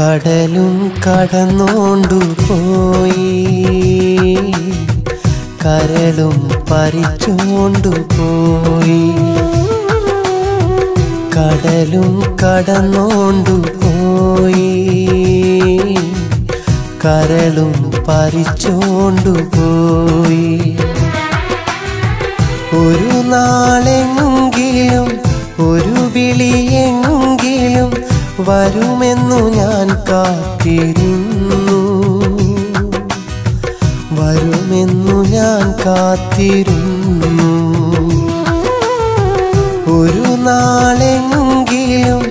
കടലും കടന്നോണ്ടുപോയി കരളും പറിച്ചോണ്ടുപോയി കടലും കടന്നോണ്ടുപോയി കരളും പറിച്ചോണ്ടുപോയി ഒരു നാളെങ്കിലും ഒരു വിളിയെങ്കിലും വരുമെന്നു ഞാൻ കാത്തിരുന്നു വരുമെന്നു ഞാൻ കാത്തിരുന്നു ഒരു നാളെങ്കിലും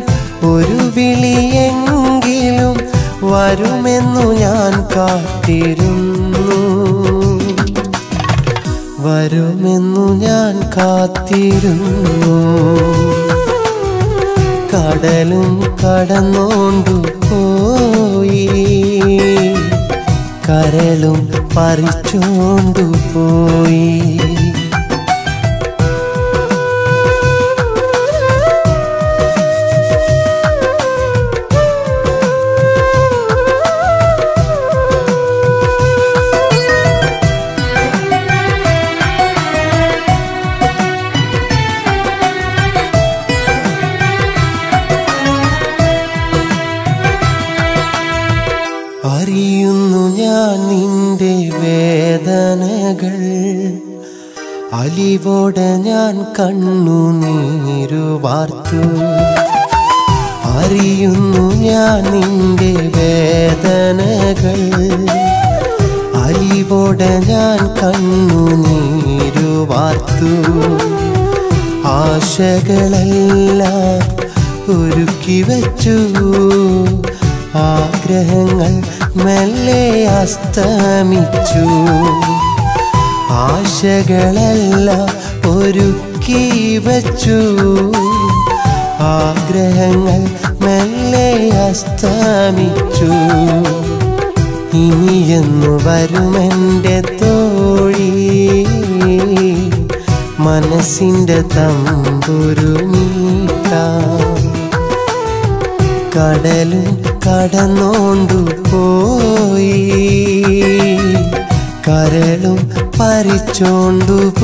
ഒരു വിളിയെങ്കിലും വരുമെന്നു ഞാൻ കാത്തിരുന്നു വരുമെന്നു ഞാൻ കാത്തിരുന്നു കടലും കടന്നോണ്ടുപോയി കരളും പറിച്ചോണ്ടുപോയി അറിയുന്നു ഞാൻ നിന്റെ വേദനകൾ അലിവോടെ ഞാൻ കണ്ണുനീരു വാർത്തു അറിയുന്നു ഞാൻ നിന്റെ വേദനകൾ അലിവോടെ ഞാൻ കണ്ണുനീരു വാർത്തു ആശകളെല്ലാം ഒരുക്കി വച്ചു ആഗ്രഹങ്ങൾ മെല്ലെ അസ്തമിച്ചു ആശകളെല്ലാം ഒരുക്കി വച്ചു ആഗ്രഹങ്ങൾ മെല്ലെ അസ്തമിച്ചു ഇനിയെന്നു വരുമെൻ്റെ തോഴി മനസ്സിൻ്റെ തമ്പുരു മീട്ടാം കടലും കടന്നോണ്ടുപോയി കരളും പറിച്ചോണ്ടുപോയി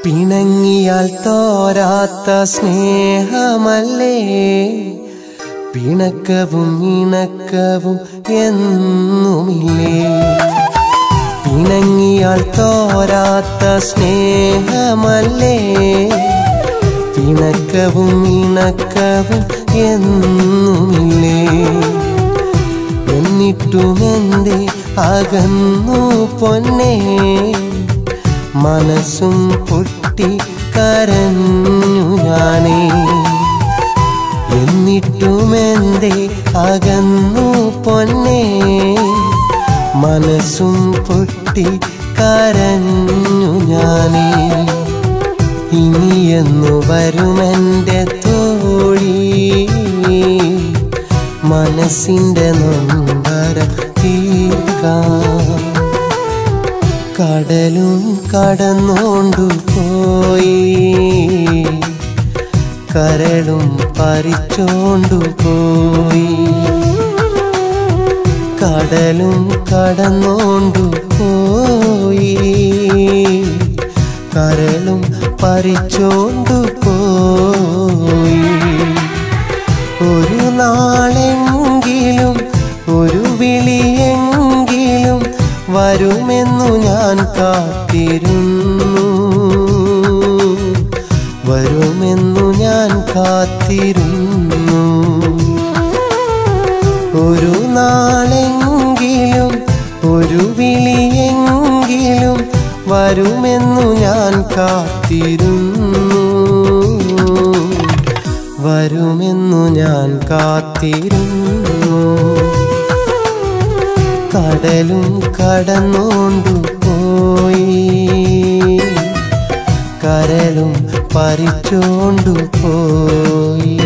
പിണങ്ങിയാൽ തോരാത്ത സ്നേഹമല്ലേ പിണക്കവും ഇണക്കവും എന്നുമില്ലേ പിണങ്ങിയാൽ തോരാത്ത സ്നേഹമല്ലേ പിണക്കവും ഇണക്കവും എന്നുമില്ലേ എന്നിട്ടുമെന്തേ അകന്നു പൊന്നേ മനസ്സും പൊട്ടി കരഞ്ഞു ഞാനേ എന്നിട്ടുമെന്തേ അകന്നു പൊന്നേ മനസ്സും പൊട്ടി കരഞ്ഞു ഞാനേ ഇനിയെന്നു വരുമെൻ്റെ തോഴി മനസ്സിൻ്റെ നൊമ്പരം തീർക്കാം കടലും കടന്നോണ്ടുപോയി കരളും പറിച്ചോണ്ടുപോയി കടലും കടന്നോണ്ടുപോയി കരളും പറിച്ചോണ്ടുപോയി ഒരു നാളെങ്കിലും ഒരു വിളിയെങ്കിലും വരുമെന്നു ഞാൻ കാത്തിരുന്നു വരുമെന്നു ഞാൻ കാത്തിരുന്നു ഒരു നാളെങ്കിലും ഒരു വിളിയെങ്കിലും വരുമെന്നു ഞാൻ കാത്തിരുന്നു വരുമെന്നു ഞാൻ കാത്തിരുന്നു കടലും കടന്നുകൊണ്ടു പോയി, കരലും പറിച്ചോണ്ടു പോയി.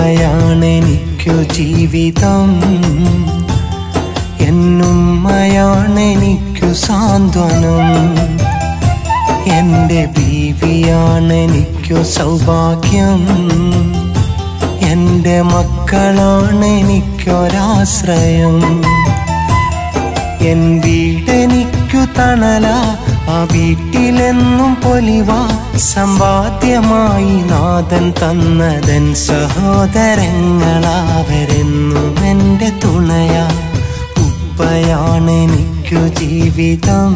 എന്നുപ്പയാണെനിക്കു ജീവിതം, എന്നുമ്മയാണെനിക്കു സാന്ത്വനം, എൻ്റെ ബീവിയാണെനിക്കു സൗഭാഗ്യം, എൻ്റെ മക്കളാണെനിക്കൊരാശ്രയം. എൻ വീടെനിക്കു തണല, ആ വീട്ടിലെന്നും പൊലിവ, സമ്പാദ്യമായി നാഥൻ തന്നതൻ സഹോദരങ്ങളാവരെന്നും എൻ്റെ തുണയ. ഉപ്പയാണെനിക്കു ജീവിതം,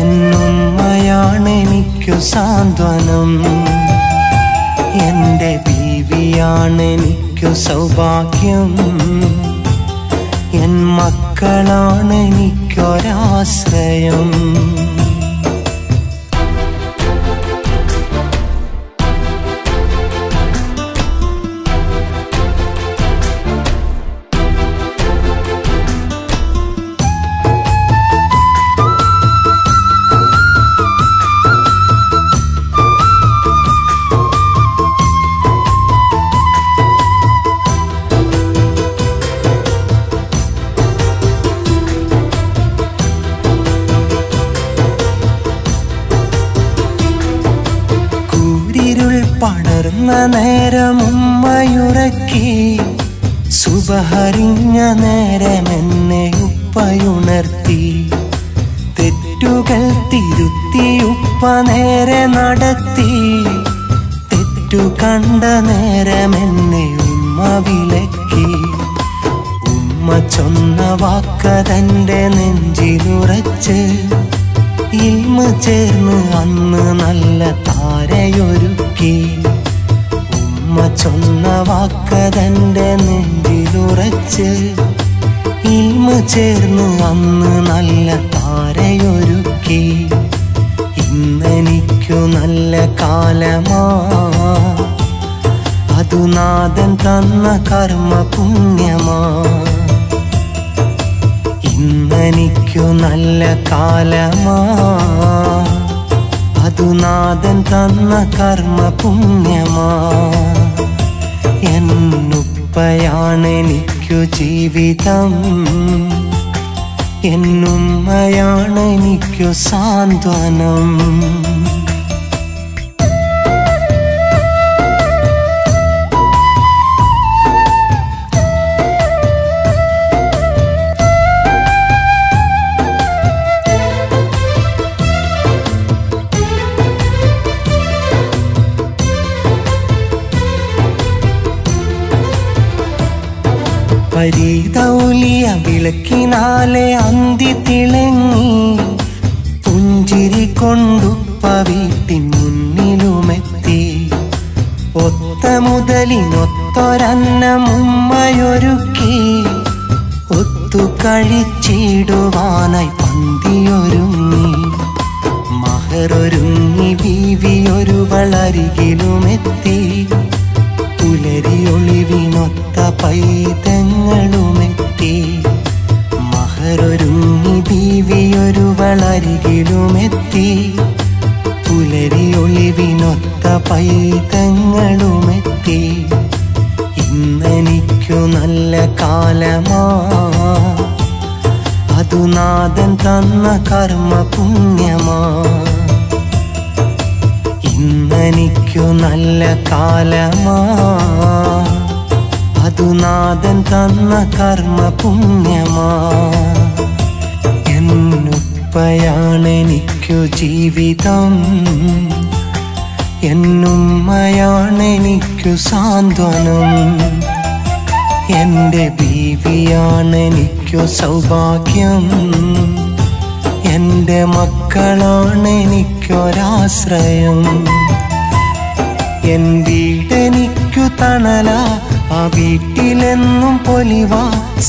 എന്നുമ്മയാണെനിക്കു സാന്ത്വനം, എൻ്റെ ബീവിയാണെനിക്കു സൗഭാഗ്യം, എൻ മക്കളാണെനിക്കൊരാശ്രയം. പടർന്ന നേരം ഉമ്മയുറക്കി, സുബഹറിഞ്ഞ നേരം എന്നെ ഉപ്പയുണർത്തി. തെറ്റുകൾ തിരുത്തി ഉപ്പ നേരെ നടത്തി, തെറ്റു കണ്ട നേരം എന്നെ ഉമ്മ വിലക്കി. ഉമ്മ ചൊന്ന വാക്കതൻ്റെ നെഞ്ചിലുറച്ച്, ഇൽമ ചേർന്ന് അന്ന് നല്ല താരയൊരുക്കി. ഉമ്മ ചൊന്ന വാക്കതൻ്റെ നെഞ്ചിലുറച്ച്, ഇൽമ ചേർന്ന് അന്ന് നല്ല താരയൊരുക്കി. ഇന്നെനിക്കു നല്ല കാലമാ, അതു നാഥൻ തന്ന കർമ്മ പുണ്യമാ. ഇന്നെനിക്കു നല്ല കാലമാ, അതു നാഥൻ തന്ന കർമ്മ പുണ്യമാ. എന്നുപ്പയാണെനിക്കു ജീവിതം, എന്നുമ്മയാണെനിക്കു സാന്ത്വനം. പരീതൗലിയ വിളക്കിനാലെ അന്തി തിളങ്ങി, പുഞ്ചിരി കൊണ്ടുപ്പ വീട്ടിൻ മുന്നിലുമെത്തി. ഒത്ത മുതലിനൊത്തൊരന്നം ഉമ്മയൊരുക്കി, ഒത്തു കഴിച്ചിടുവാനായി പന്തിയൊരുങ്ങി. മഹറൊരുങ്ങി ബീവിയൊരുവളരികിലുമെത്തി, പുലരിയൊളിവിനൊത്ത പൈതങ്ങളുമെത്തി. മഹറൊരുങ്ങി ബീവിയൊരുവളരികിലുമെത്തി, പുലരിയൊളിവിനൊത്ത പൈതങ്ങളുമെത്തി. ഇന്നെനിക്കു നല്ല കാലമാ, അതു നാഥൻ തന്ന കർമ്മ പുണ്യമാ. ഇന്നെനിക്കു നല്ല കാലമാ, അതു നാഥൻ തന്ന കർമ്മ പുണ്യമാ. എന്നുപ്പയാണെനിക്കു ജീവിതം, എന്നുമ്മയാണെനിക്കു സാന്ത്വനം. എൻ്റെ ബീവിയാണെനിക്കു സൗഭാഗ്യം, എൻ്റെ മക്കളാണെനിക്കൊരാശ്രയം. എൻ വീടെനിക്കു തണല, ആ വീട്ടിലെന്നും പൊലിവ.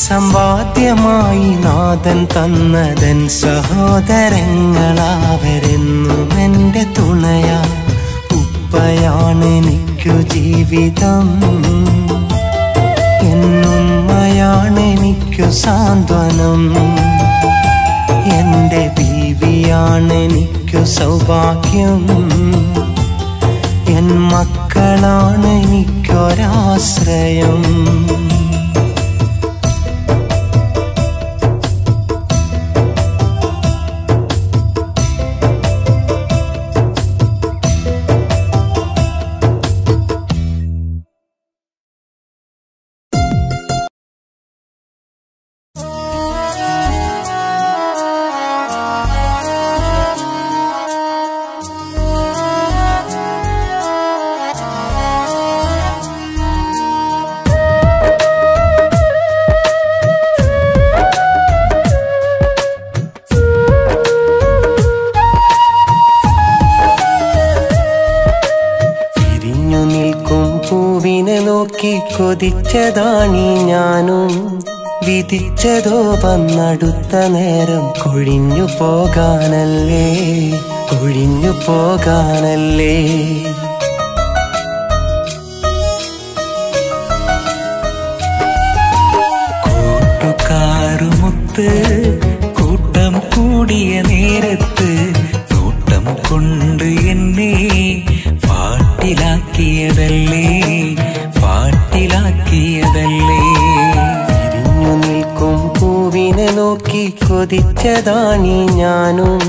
സമ്പാദ്യമായി നാഥൻ തന്നതൻ സഹോദരങ്ങളാവരെന്നും എൻ്റെ തുണയാ. ഉപ്പയാണെനിക്കു ജീവിതം, എന്നുമ്മയാണെനിക്കു സാന്ത്വനം. എൻ്റെ ബീവിയാണെനിക്കു സൗഭാഗ്യം, എൻ മക്കളാണെനിക്കൊരാശ്രയം. കൊതിച്ചതാണീ ഞാനും, വിധിച്ചതോ വന്നടുത്ത നേരം. കൊഴിഞ്ഞു പോകാനല്ലേ, കൊഴിഞ്ഞു പോകാനല്ലേ. കൂട്ടുകാരുമൊത്ത് കൂട്ടം കൂടിയ നേരത്ത്, കൂട്ടം കൊണ്ട് എന്നെ പാട്ടിലാക്കിയതല്ലേ, പാട്ടിലാക്കിയതല്ലേ. തിരിഞ്ഞു നിൽക്കും പൂവിനെ നോക്കി കൊതിച്ചതാണീ ഞാനും,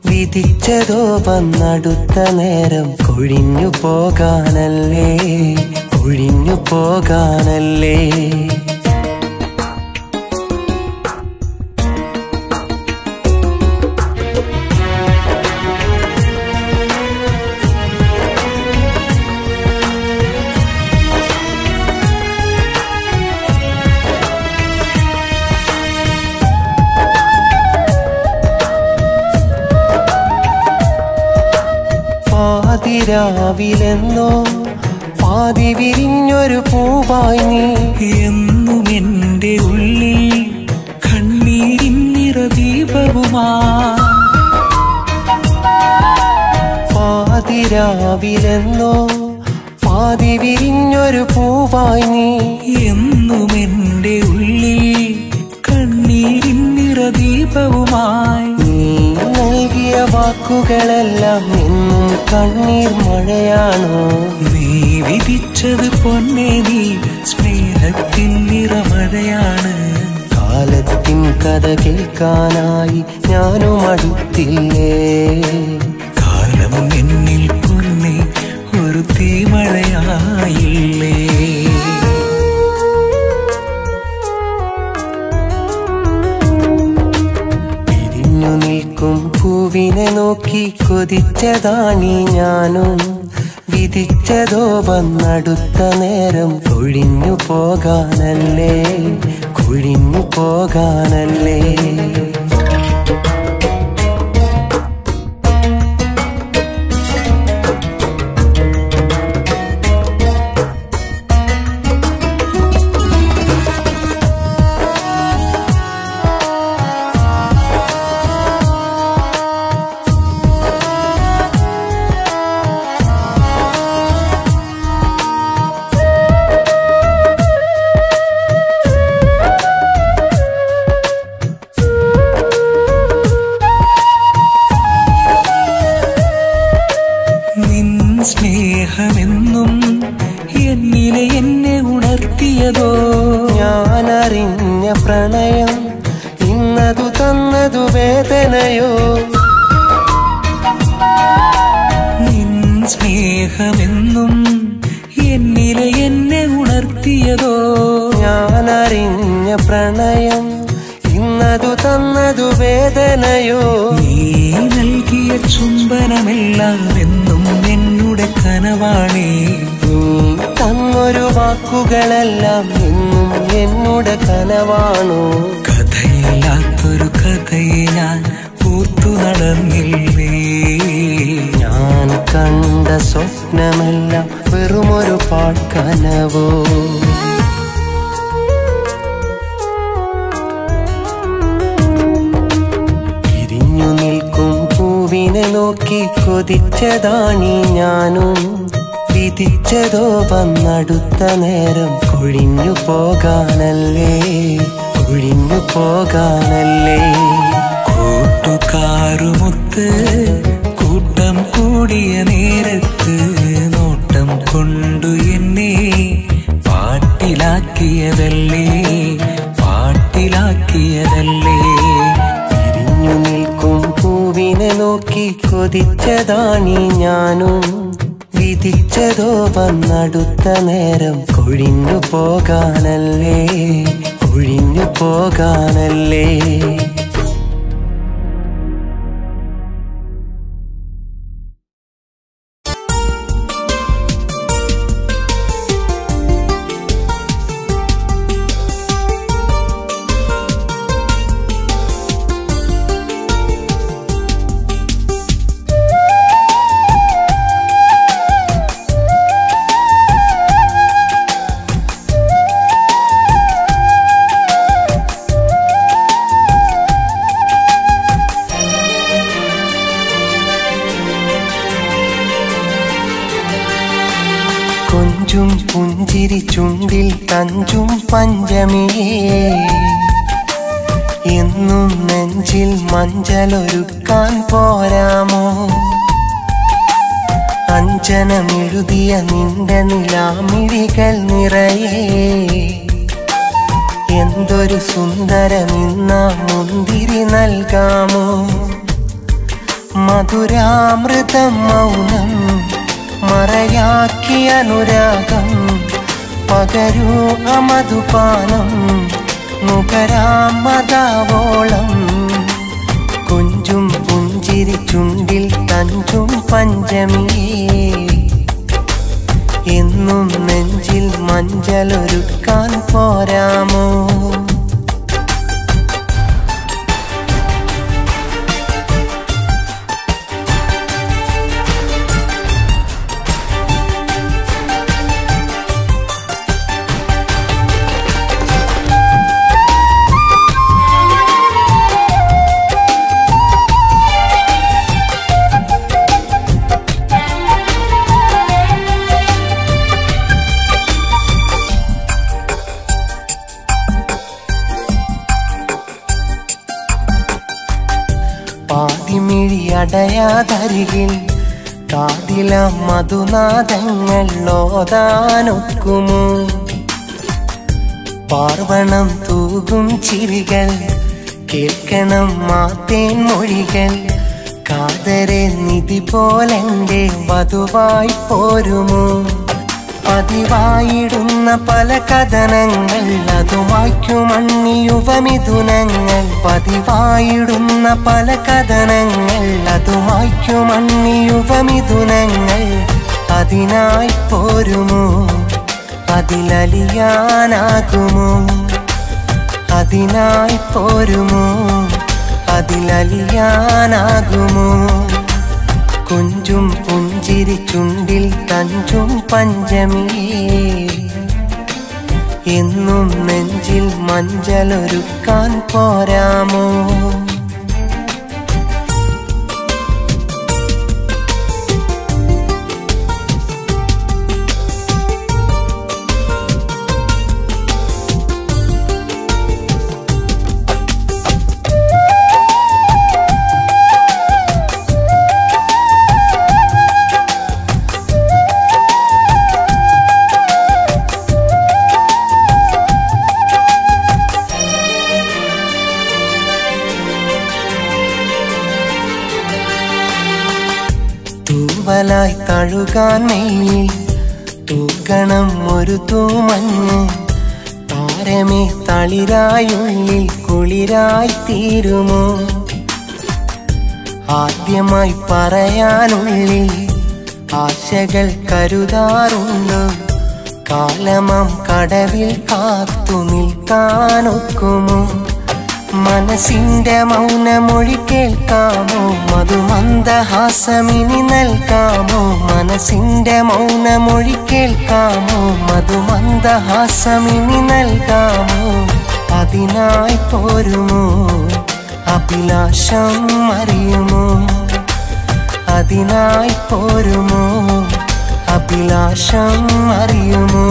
വിധിച്ചതോ വന്നടുത്ത നേരം. കൊഴിഞ്ഞു പോകാനല്ലേ, കൊഴിഞ്ഞു പോകാനല്ലേ. പാതിരാവിലെന്നോ പാതി വിരിഞ്ഞൊരു പൂവായി നീ. എന്നും എൻ്റെ ഉള്ളിൽ കണ്ണീരിന്നിറദീപവുമാ. പാതിരാവിലെന്നോ പാതി വിരിഞ്ഞൊരു പൂവായി നീ. എന്നും എൻ്റെ ഉള്ളിൽ കണ്ണീരിന്നിറദീപവുമായി. നീ നൽകിയ വാക്കുകളെല്ലാം എന്നും കണ്ണീർ മഴയാണോ. നീ വിധിച്ചത് പൊന്നേ, നീ സ്നേഹത്തിൻ നിറമഴയാണ്. കാലത്തിൻ കഥ കേൾക്കാനായി ഞാനും അടുത്തില്ലേ. കാലം എന്നിൽ പൊന്നേ ഒരു തീമഴയായില്ലേ. നിൽക്കും പൂവിനെ നോക്കി കൊതിച്ചതാണീ ഞാനും, വിധിച്ചതോ വന്നടുത്ത നേരം. കൊഴിഞ്ഞു പോകാനല്ലേ, കൊഴിഞ്ഞു പോകാനല്ലേ. സ്നേഹമെന്നും എന്നിലെ എന്നെ ഉണർത്തിയതോ. ഞാനറിഞ്ഞ പ്രണയം ഇന്നതു തന്നതു വേദനയോ. നിൻ എത്തിയതോ ഞാനറിഞ്ഞ പ്രണയം ഇന്നതു തന്നതു വേദനയോ നീ നൽകിയ ചുംബനമെല്ലാം എന്നും എന്നുടെ കനവാണേ നീ തന്നൊരു വാക്കുകളെല്ലാം എന്നും എന്നുടെ കനവാണോ കഥയില്ലാത്തൊരു കഥയെ ഞാൻ പൂർത്തു നടന്നില്ലേ ഞാൻ കണ്ട സ്വപ്നമെല്ലാം വെറുമൊരു പാഴ്ക്കനവോ പിരിഞ്ഞു നിൽക്കും പൂവിനെ നോക്കി കൊതിച്ചതാണീ ഞാനും വിധിച്ചതോ വന്നടുത്ത നേരം കൊഴിഞ്ഞു പോകാനല്ലേ കൊഴിഞ്ഞു പോകാനല്ലേ കൂട്ടുകാരുമൊത്ത് കൂട്ടം കൂടിയ നേരത്ത് നോട്ടം കൊണ്ടു എന്നെ പാട്ടിലാക്കിയതല്ലേ പാട്ടിലാക്കിയതല്ലേ പിരിഞ്ഞു നിൽക്കും പൂവിനെ നോക്കി കൊതിച്ചതാണീ ഞാനും വിധിച്ചതോ വന്നടുത്ത നേരം കൊഴിഞ്ഞു പോകാനല്ലേ കൊഴിഞ്ഞു പോകാനല്ലേ കൊഞ്ചും പുഞ്ചിരി ചുണ്ടിൽ തഞ്ചും പഞ്ചമിയേ എന്നും നെഞ്ചിൽ മഞ്ചലൊരുക്കാൻ പോരാമോ അഞ്ജനമെഴുതിയ നിന്റെ നിലാമിഴികൾ നിറയെ എന്തൊരു സുന്ദരമിന്ന മുന്തിരി നൽകാമോ മധുരാമൃതം മൗനം മറയാക്കിയ അനുരാഗം പകരൂ അമധുപാനം നുകരാമതാവോളം കൊഞ്ചും പുഞ്ചിരി ചുണ്ടിൽ തഞ്ചും പഞ്ചമിയേ എന്നും നെഞ്ചിൽ മഞ്ചലൊരുക്കാൻ പോരാമോ പാതിമിഴിയടയാതരികിൽ കാതില മധുനാദങ്ങൾ ഓതാനൊക്കുമോ പാർവണം തൂകും ചിരികൾ കേൾക്കണം മാത്തേൻ മൊഴികൾ കാതരെ നിധി പോലെന്റെ വധുവായി പോരുമോ പതിവായിടുന്ന പല കഥനങ്ങൾ അതുമായ്ക്കുമണ്ണിയുവമിഥുനങ്ങൾ പതിവായിടുന്ന പല കഥനങ്ങൾ അതുമായ്ക്കുമണ്ണിയുവമിഥുനങ്ങൾ അതിനായി പോരുമോ അതിലലിയാനാകുമോ അതിനായി പോരുമോ അതിലലിയാനാകുമോ കൊഞ്ചും പുഞ്ചിരി ചുണ്ടിൽ തഞ്ചും പഞ്ചമിയേ എന്നും നെഞ്ചിൽ മഞ്ചലൊരുക്കാൻ പോരാമോ തൂവലായി തഴുകാൻ മെയ്യിൽ തൂക്കണം ഒരു തൂമഞ്ഞ് താരമേ തളിരായുള്ളിൽ കുളിരായി തീരുമോ ആദ്യമായി പറയാനുള്ളിൽ ആശകൾ കരുതാറുണ്ടോ കാലമാം കടവിൽ കാത്തു നിൽക്കാനൊക്കുമോ മനസ്സിന്റെ മൗനമൊഴി കേൾക്കാമോ മധുമന്ദഹാസമിനി നൽകാമോ മനസ്സിന്റെ മൗനമൊഴി കേൾക്കാമോ മധുമന്ദഹാസമിനി നൽകാമോ അതിനായി പോരുമോ അഭിലാഷം അറിയുമോ അതിനായി പോരുമോ അഭിലാഷം അറിയുമോ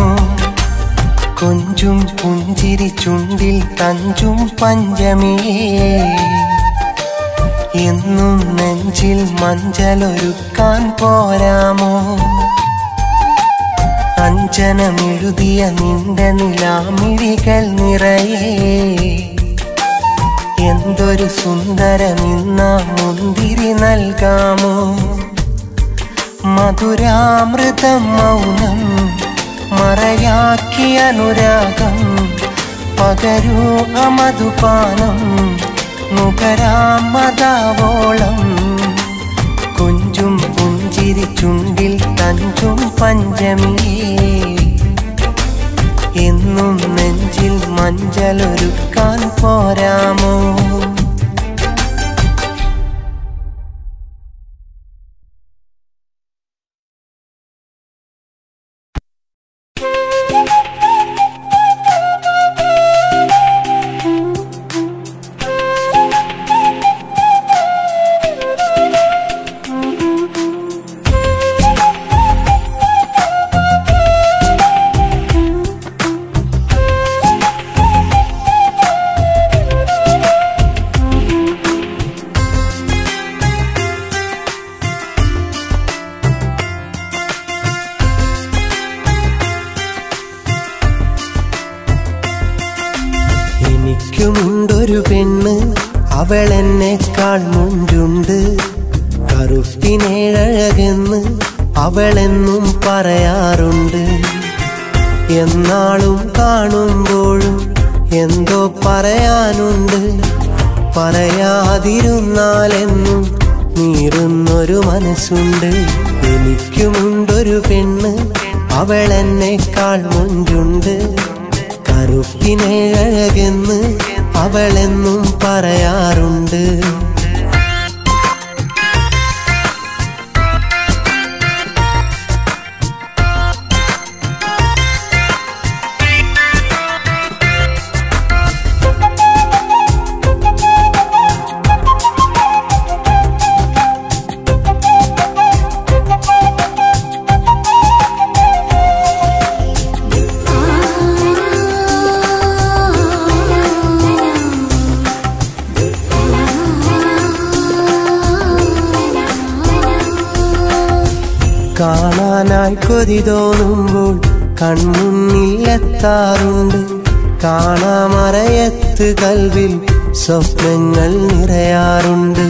കൊഞ്ചും പുഞ്ചിരി ചുണ്ടിൽ തഞ്ചും പഞ്ചമി എന്നും നെഞ്ചിൽ മഞ്ചലൊരുക്കാൻ പോരാമോ അഞ്ജനമെഴുതിയ നിന്റെ നിലാമിഴികൾ നിറയെ എന്തൊരു സുന്ദരമിന്ന മുന്തിരി നൽകാമോ മധുരാമൃതം മൗനം മറയാക്കി അനുരാഗം പകരൂ അമധുപാനം നുകരാമതാവോളം കൊഞ്ചും പുഞ്ചിരി ചുണ്ടിൽ തഞ്ചും പഞ്ചമി എന്നും നെഞ്ചിൽ മഞ്ചലൊരുക്കാൻ പോരാമോ എനിക്കുമുണ്ടൊരു പെണ്ണ് അവളെന്നെക്കാൾ മുഞ്ചുണ്ട് കറുപ്പിനേഴഴകെന്ന് അവളെന്നും പറയാറുണ്ട് എന്നാളും കാണുമ്പോഴും എന്തോ പറയാനുണ്ട് പറയാതിരുന്നാലെന്നും നീറുന്നൊരു മനസ്സുണ്ട് എനിക്കുമുണ്ടൊരു പെണ്ണ് അവളെന്നെക്കാൾ മുഞ്ചുണ്ട് കറുപ്പിനേഴകെന്ന് അവളെന്നും പറയാറുണ്ട് കാണാനായി കൊതി തോന്നുമ്പോൾ കൺമുന്നിലെത്താറുണ്ട് കാണാമറയത്ത് കൽവിൽ സ്വപ്നങ്ങൾ നിറയാറുണ്ട്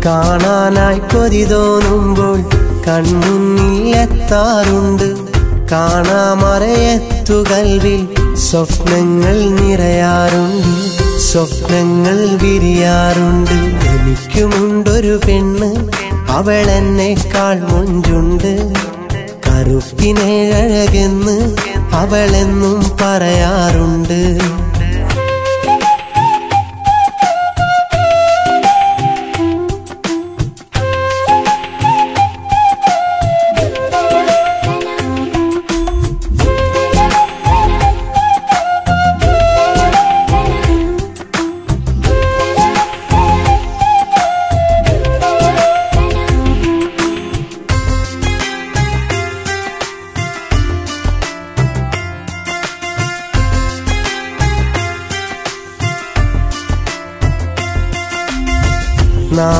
കാണാനായി കൊതി തോന്നുമ്പോൾ കൺമുന്നിലെത്താറുണ്ട് കാണാമറയത്തു കൽവിൽ സ്വപ്നങ്ങൾ നിറയാറുണ്ട് സ്വപ്നങ്ങൾ വിരിയാറുണ്ട് എനിക്കുമുണ്ടൊരു പെണ്ണ് അവളെന്നെക്കാൾ മുഞ്ചുണ്ട് കറുപ്പിനേഴകെന്ന് അവളെന്നും പറയാറുണ്ട്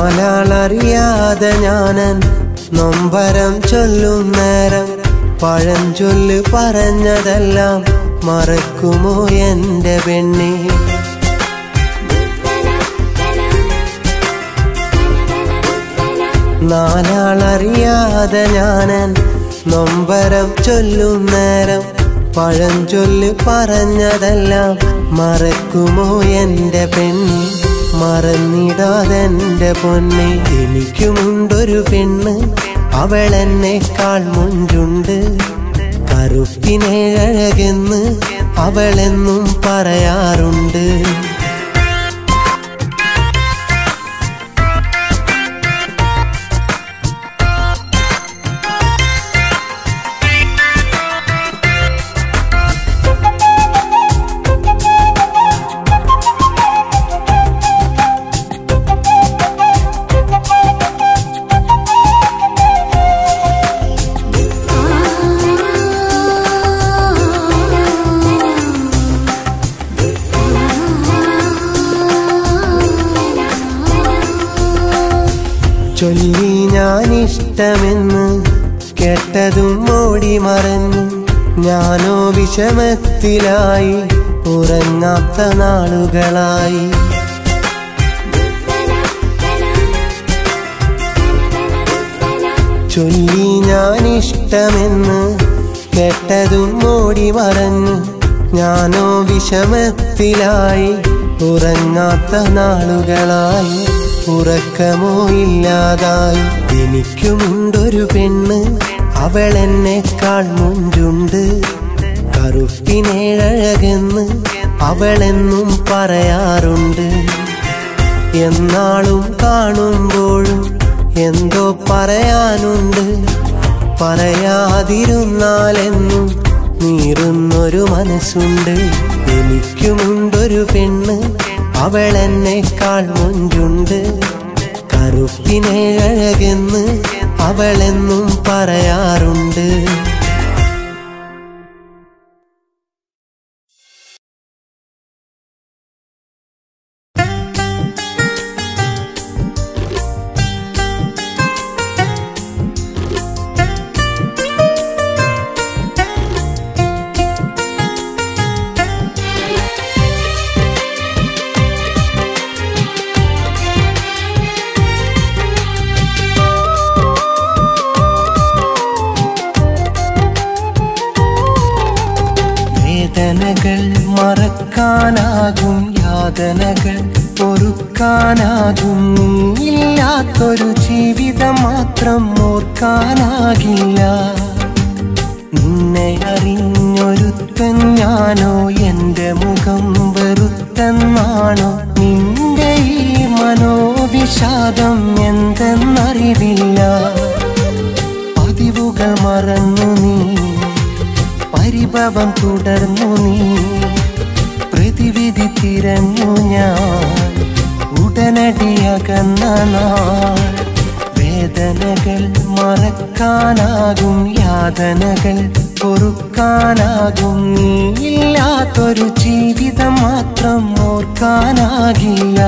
നാലാളറിയാതെ ഞാനൻ നൊമ്പരം ചൊല്ലും നേരം പഴഞ്ചൊല്ല് പറഞ്ഞതെല്ലാം മറക്കുമോ എൻ്റെ പെണ്ണേ നാലാളറിയാതെ ഞാനൻ നൊമ്പരം ചൊല്ലും നേരം പഴഞ്ചൊല്ല് പറഞ്ഞതെല്ലാം മറക്കുമോ എൻ്റെ പെണ്ണ്? മറന്നിടാതെൻ്റെ പൊന്നെ. എനിക്കുമുണ്ടൊരു പെണ്ണ്, അവളെന്നേക്കാൾ മുഞ്ചുണ്ട്. കറുപ്പിനേഴകെന്ന് അവളെന്നും പറയാറുണ്ട്. ചൊല്ലി ഞാനിഷ്ടമെന്ന് കേട്ടതും ഓടി മറഞ്ഞു. ഞാനോ വിഷമത്തിലായി ഉറങ്ങാത്ത നാളുകളായി. ചൊല്ലി ഞാനിഷ്ടമെന്ന് കേട്ടതും ഓടി മറഞ്ഞു. ഞാനോ വിഷമത്തിലായി ഉറങ്ങാത്ത നാളുകളായി. ഉറക്കമോ ഇല്ലാതായി. എനിക്കുമുണ്ടൊരു പെണ്ണ്, അവളെന്നേക്കാൾ മുഞ്ചുണ്ട്. കറുപ്പിനേഴകെന്ന് അവളെന്നും പറയാറുണ്ട്. എന്നാളും കാണുമ്പോഴും എന്തോ പറയാനുണ്ട്. പറയാതിരുന്നാലെന്നും നീറുന്നൊരു മനസ്സുണ്ട്. എനിക്കുമുണ്ടൊരു പെണ്ണ്, അവളെന്നേക്കാൾ മുഞ്ചുണ്ട്. കറുപ്പിനേഴകെന്ന് അവളെന്നും പറയാറുണ്ട്. വേദനകൾ മറക്കാനാകും, യാതനകൾ പൊറുക്കാനാകും. ഇല്ലാത്തൊരു ജീവിതം മാത്രം ഓർക്കാനാകില്ല. നിന്നെ അറിഞ്ഞൊരുത്തൻ ഞാനോ, എൻ്റെ മുഖം വെറുത്തെന്നാണോ? നിന്റെ ഈ മനോവിഷാദം എന്തെന്നറിവില്ല. പതിവുകൾ മറന്നു നീ, പരിഭവം തുടർന്നു നീ. പ്രതിവിധി തിരഞ്ഞു ഞാൻ ഉടനടി അകന്ന നാൾ. വേദനകൾ മറക്കാനാകും, യാതനകൾ പൊറുക്കാനാകും. നീയില്ലാത്തൊരു ജീവിതം മാത്രം ഓർക്കാനാകില്ല.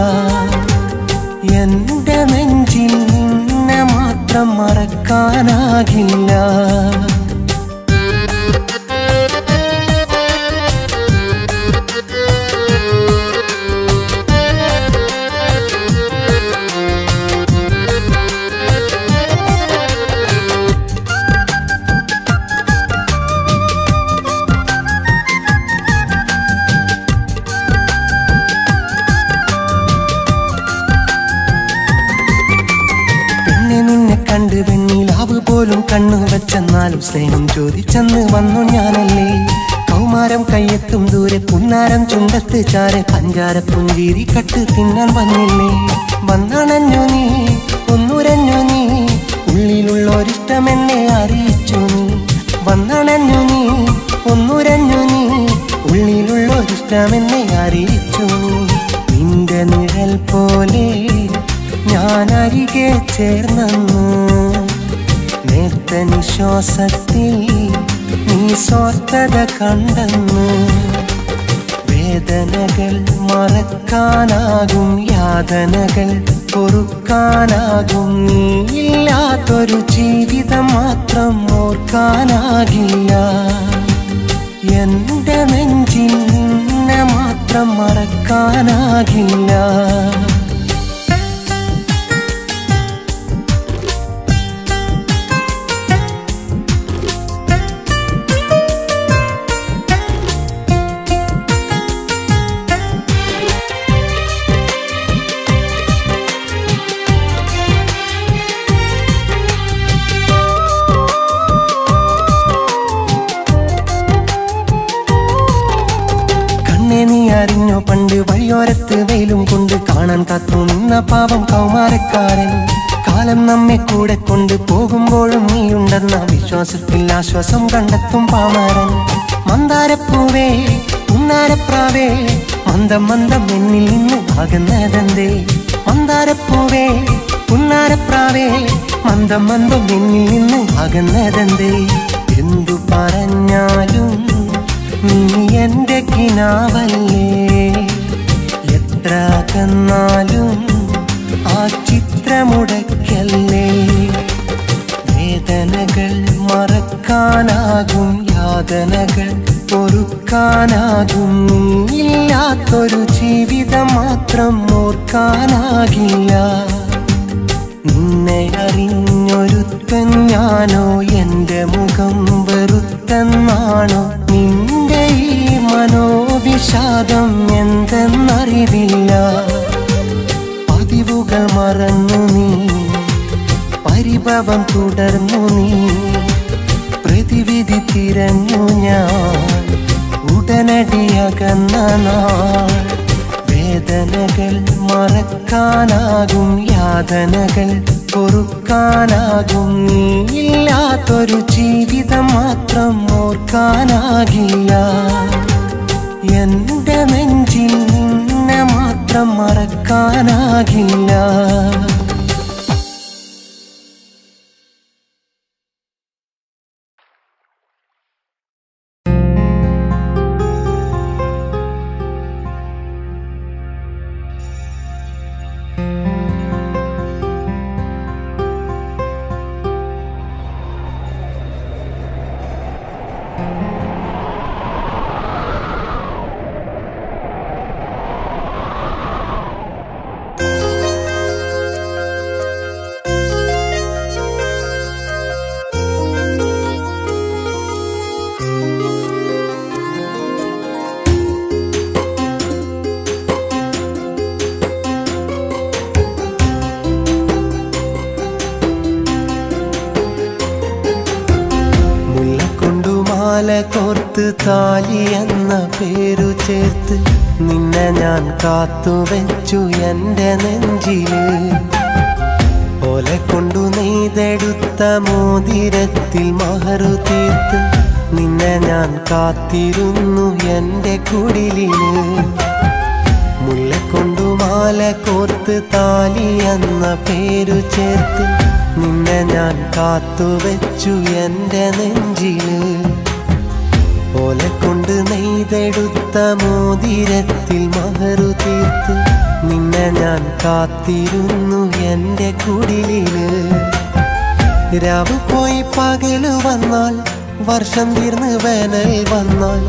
എൻ്റെ നെഞ്ചിൽ നിന്നെ മാത്രം മറക്കാനാകില്ല. കണ്ട് വെണ്ണിലാവ് പോലും കണ്ണു വെച്ചെന്നാലും സ്നേഹം ചോദിച്ചെന്ന് വന്നു ഞാനല്ലേ. കൗമാരം കയ്യെത്തും ദൂരെ പുന്നാരം ചുണ്ടത്ത് ചാരെ പഞ്ചാര പുഞ്ചിരി കട്ട് തിന്നാൻ വന്നില്ലേ. വന്നണഞ്ഞു നീ, ഒന്നുരഞ്ഞു നീ, ഉള്ളിലുള്ളൊരിഷ്ടം എന്നെ അറിയിച്ചു നീ. വന്നണഞ്ഞു നീ, ഒന്നുരഞ്ഞു നീ, ഉള്ളിലുള്ളൊരിഷ്ടം എന്നെ അറിയിച്ചു നീ. നിന്റെ നിഴൽ പോലെ ഞാൻ അരികെ ചേർന്നു. നേർത്ത നിശ്വാസത്തിൽ നീ സ്വാർത്ഥത കണ്ടെന്ന്. വേദനകൾ മറക്കാനാകും, യാതനകൾ പൊറുക്കാനാകും. നീയില്ലാത്തൊരു ജീവിതം മാത്രം ഓർക്കാനാകില്ല. എൻ്റെ നെഞ്ചിൽ നിന്നെ മാത്രം മറക്കാനാകില്ല. പണ്ട് വഴിയോരത്ത് വെയിലും കൊണ്ട് കാണാൻ കാത്തു നിന്ന പാവം കൗമാരക്കാരൻ. കാലം നമ്മെ കൂടെ കൊണ്ട് പോകുമ്പോഴും നീയുണ്ടെന്ന വിശ്വാസത്തിൽ ആശ്വാസം കണ്ടെത്തും പാമരൻ. മന്ദാരപ്പൂവേ പുന്നാരപ്രാവേ മന്ദം മന്ദം എന്നിൽ നിന്ന് അകന്നതെന്തേ? മന്ദാരപ്പൂവേ പുന്നാരപ്രാവേ മന്ദം മന്ദം എന്നിൽ നിന്ന് അകന്നതെന്തേ? എന്തു പറഞ്ഞാലും നീ എന്റെ കിനാവല്ലേ, എത്ര അകന്നാലും ആ ചിത്രമുടക്കല്ലേ. വേദനകൾ മറക്കാനാകും, യാതനകൾ പൊറുക്കാനാകും, നീയില്ലാത്തൊരു ജീവിതം മാത്രം ഓർക്കാനാകില്ല. നിന്നെ അറിഞ്ഞൊരുത്തൻ ഞാനോ, എന്റെ മുഖം വെറുത്തെന്നാണോ? നിന്റെ ഈ മനോവിഷാദം എന്തെന്നറിവില്ല. പതിവുകൾ മറന്നു നീ, പരിഭവം തുടർന്നു നീ, പ്രതിവിധി തിരഞ്ഞു ഞാൻ ഉടനടി അകന്ന നാൾ. വേദനകൾ മറക്കാനാകും, യാതനകൾ പൊറുക്കാനാകും, നീയില്ലാത്തൊരു ജീവിതം മാത്രം ഓർക്കാനാകില്ല. എന്റെ നെഞ്ചിൽ നിന്നെ മാത്രം മറക്കാനാകില്ല. കോർത്ത് താലി എന്ന പേരു ചേർത്ത് നിന്നെ ഞാൻ കാത്തുവെച്ചു എൻ്റെ നെഞ്ചില്. ഓലെ കൊണ്ടു നെയ്തെടുത്ത മോതിരത്തിൽ മഹറു തീർത്ത് നിന്നെ ഞാൻ കാത്തിരുന്നു എൻ്റെ കുടിലില്. മുല്ലക്കൊണ്ടു മാല കോർത്ത് താലി എന്ന പേരു ചേർത്ത് നിന്നെ ഞാൻ കാത്തുവെച്ചു എൻ്റെ നെഞ്ചില്. ഓലെ കൊണ്ട് നെയ്തെടുത്ത മോതിരത്തിൽ മഹറു തീർത്ത് നിന്നെ ഞാൻ കാത്തിരുന്നു എൻ്റെ കുടിലില്. രാവ് പോയി പകല് വന്നാൽ, വർഷം തീർന്ന് വേനൽ വന്നാൽ.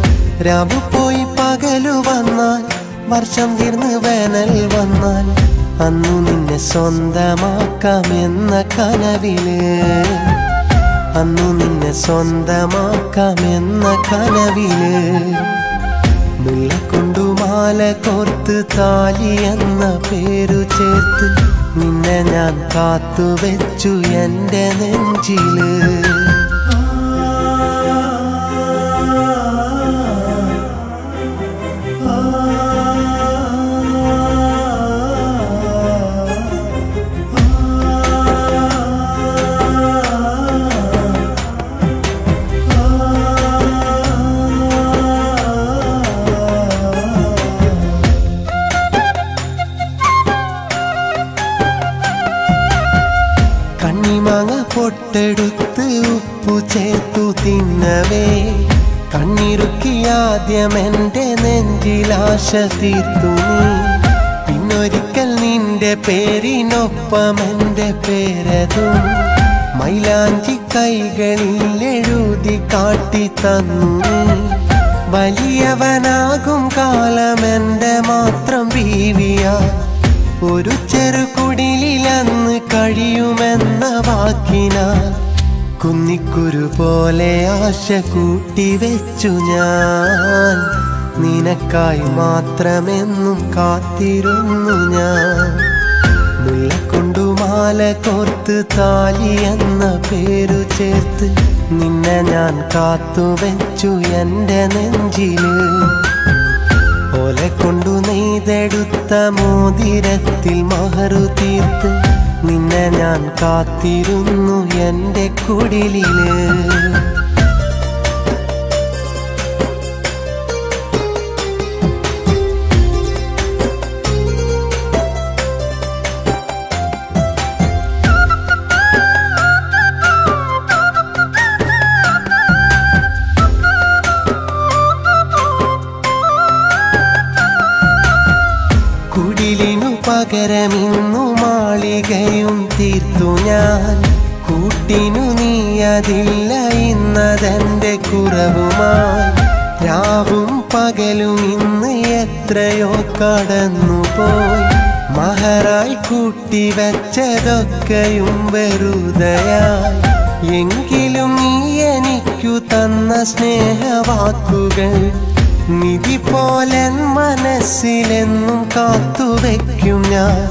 രാവ് പോയി പകല് വന്നാൽ, വർഷം തീർന്ന് വേനൽ വന്നാൽ. അന്നു നിന്നെ സ്വന്തമാക്കാമെന്ന കനവില്, അന്നു നിന്നെ സ്വന്തമാക്കാമെന്ന കനവില്. മുല്ലക്കൊണ്ടു മാല കോർത്ത് താലി എന്ന പേരു ചേർത്ത് നിന്നെ ഞാൻ കാത്തുവെച്ചു എൻ്റെ നെഞ്ചില്. പൊട്ടെടുത്ത് ഉപ്പു ചേർത്തു തിന്നവേ, കണ്ണിറുക്കിയാദ്യം എൻ്റെ നെഞ്ചിലാശ തീർത്തു നീ. പിന്നൊരിക്കൽ നിന്റെ പേരിനൊപ്പം എൻ്റെ പേരതും മൈലാഞ്ചി കൈകളിൽ എഴുതി കാട്ടി തന്നു നീ. വലിയവനാകും കാലം എൻ്റെ മാത്രം ബീവിയാ, ഒരു ചെറുകുടിലന്ന് കഴിയുമെന്ന വാക്കിനാൽ കുന്നിക്കുരു പോലെ ആശ കൂട്ടിവെച്ചു ഞാൻ. നിനക്കായി മാത്രമെന്നും കാത്തിരുന്നു ഞാൻ. മുല്ലക്കൊണ്ടു മാല കോർത്ത് താലി എന്ന പേരു ചേർത്ത് നിന്നെ ഞാൻ കാത്തുവെച്ചു എൻ്റെ നെഞ്ചില്. ഓലെ കൊണ്ടു നീ നെയ്തെടുത്ത മോതിരത്തിൽ മഹറു തീർത്ത് നിന്നെ ഞാൻ കാത്തിരുന്നു എൻ്റെ കുടിലില്. കുടിലിനു പകരമിന്നു മാളികയും തീർത്തു ഞാൻ. കൂട്ടിനു നീയതില്ല ഇന്നതെന്റെ കുറവുമായി. രാവും പകലും ഇന്ന് എത്രയോ കടന്നുപോയി. മഹറായി കൂട്ടിവെച്ചതൊക്കെയും വെറുതെയായി. എങ്കിലും നീ എനിക്കു തന്ന സ്നേഹവാക്കുകൾ നിധി പോലെ മനസ്സിലെന്നും കാത്തുവെക്കും ഞാൻ.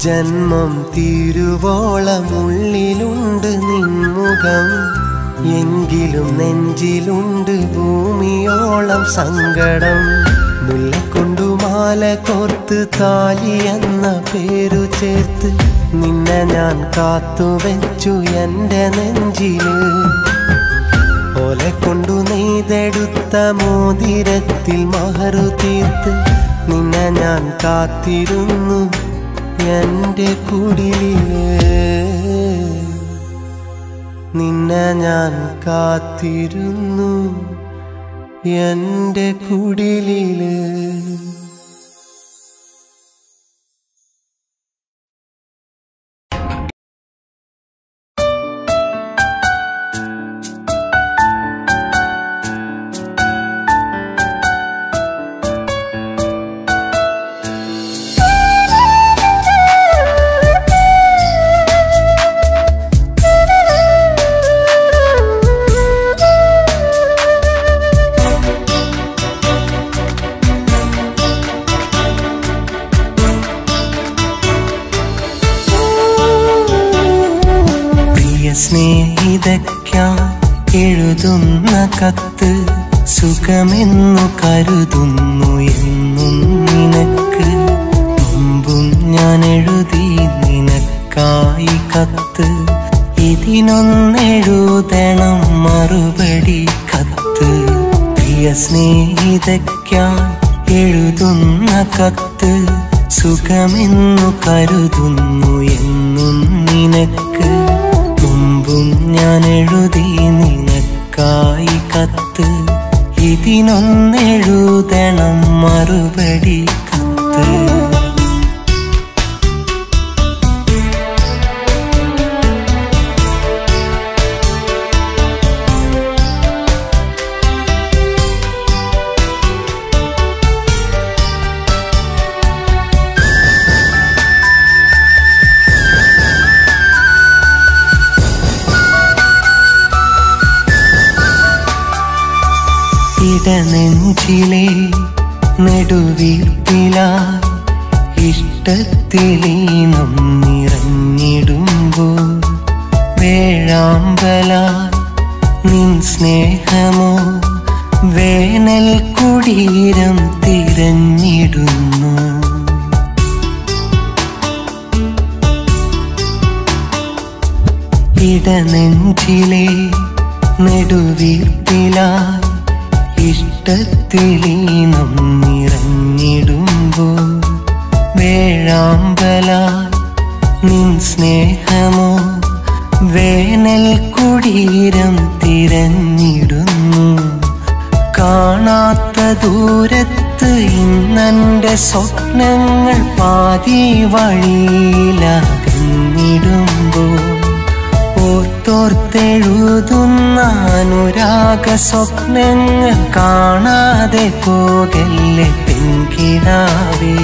ജന്മം തീരുവോളം ഉള്ളിലുണ്ട് നിൻമുഖം. എങ്കിലും നെഞ്ചിലുണ്ട് ഭൂമിയോളം സങ്കടം. മുല്ലക്കൊണ്ടു മാല കോർത്ത് താലി എന്ന പേരു ചേർത്ത് നിന്നെ ഞാൻ കാത്തുവെച്ചു എൻ്റെ നെഞ്ചില്. ഓലക്കൊണ്ടു നെയ്തെടുത്ത മോതിരത്തിൽ മഹറു തീർത്ത് നിന്നെ ഞാൻ കാത്തിരുന്നു എൻ്റെ കുടിലില്. നിന്നെ ഞാൻ കാത്തിരുന്നു എൻ്റെ കുടിലില്. സ്നേഹിതയ്ക്കാൻ എഴുതുന്ന കത്ത് സുഖമെന്നു കരുതുന്നു എന്നും നിനക്ക്. മുമ്പും ഞാൻ എഴുതി നിനക്കായി കത്ത്. ഇതിനൊന്നെഴുതണം മറുപടി കത്ത്. പ്രിയ സ്നേഹിതയ്ക്കാൻ എഴുതുന്ന കത്ത് സുഖമെന്നു കരുതുന്നു എന്നും നിനക്ക്. മുമ്പും ഞാൻ എഴുതി നിനക്കായി കത്ത്. ഇതിനൊന്നെഴുതണം മറുപടി കത്ത്. ഇടനെഞ്ചിലെ നെടുവീർപ്പിലായി ഇഷ്ടത്തിലീനം നിറഞ്ഞിടുമ്പോൾ വേഴാമ്പലായി നിൻ സ്നേഹമോ വേനൽ കുടീരം തിരഞ്ഞിടുന്നു. ഇടനെഞ്ചിലെ നെടുവീർപ്പിലായി ഇഷ്ടത്തിലീനം നിറഞ്ഞിടുമ്പോൾ വേഴാമ്പലായി നിൻ സ്നേഹമോ വേനൽ കുടീരം തിരഞ്ഞിടുന്നു. കാണാത്ത ദൂരത്ത് ഇന്നെൻ്റെ സ്വപ്നങ്ങൾ പാതി വഴിയിലകന്നിടുമ്പോൾ ഓർത്തോർത്തെഴുതുന്ന അനുരാഗ സ്വപ്നങ്ങൾ കാണാതെ പോകല്ലേ പെൺകിടാവേ.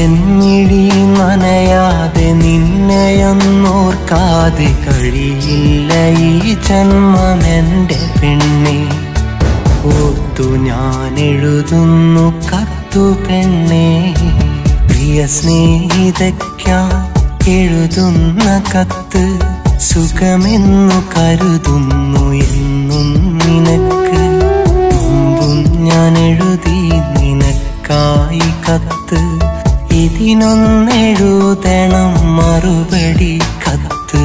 എന്നിഴി നനയാതെ നിന്നെയൊന്നോർക്കാതെ കഴിയില്ല ഈ ജന്മമെൻ്റെ പെണ്ണെ. ഓർത്തു ഞാൻ എഴുതുന്നു കത്തു പെണ്ണെ. പ്രിയ സ്നേഹിതയ്ക്കാൻ എഴുതുന്ന കത്ത് സുഖമെന്നു കരുതുന്നു എന്നും നിനക്ക്. മുമ്പും ഞാൻ എഴുതി നിനക്കായി കത്ത്. അതിനൊന്നെഴുതണം മറുപടി കത്ത്.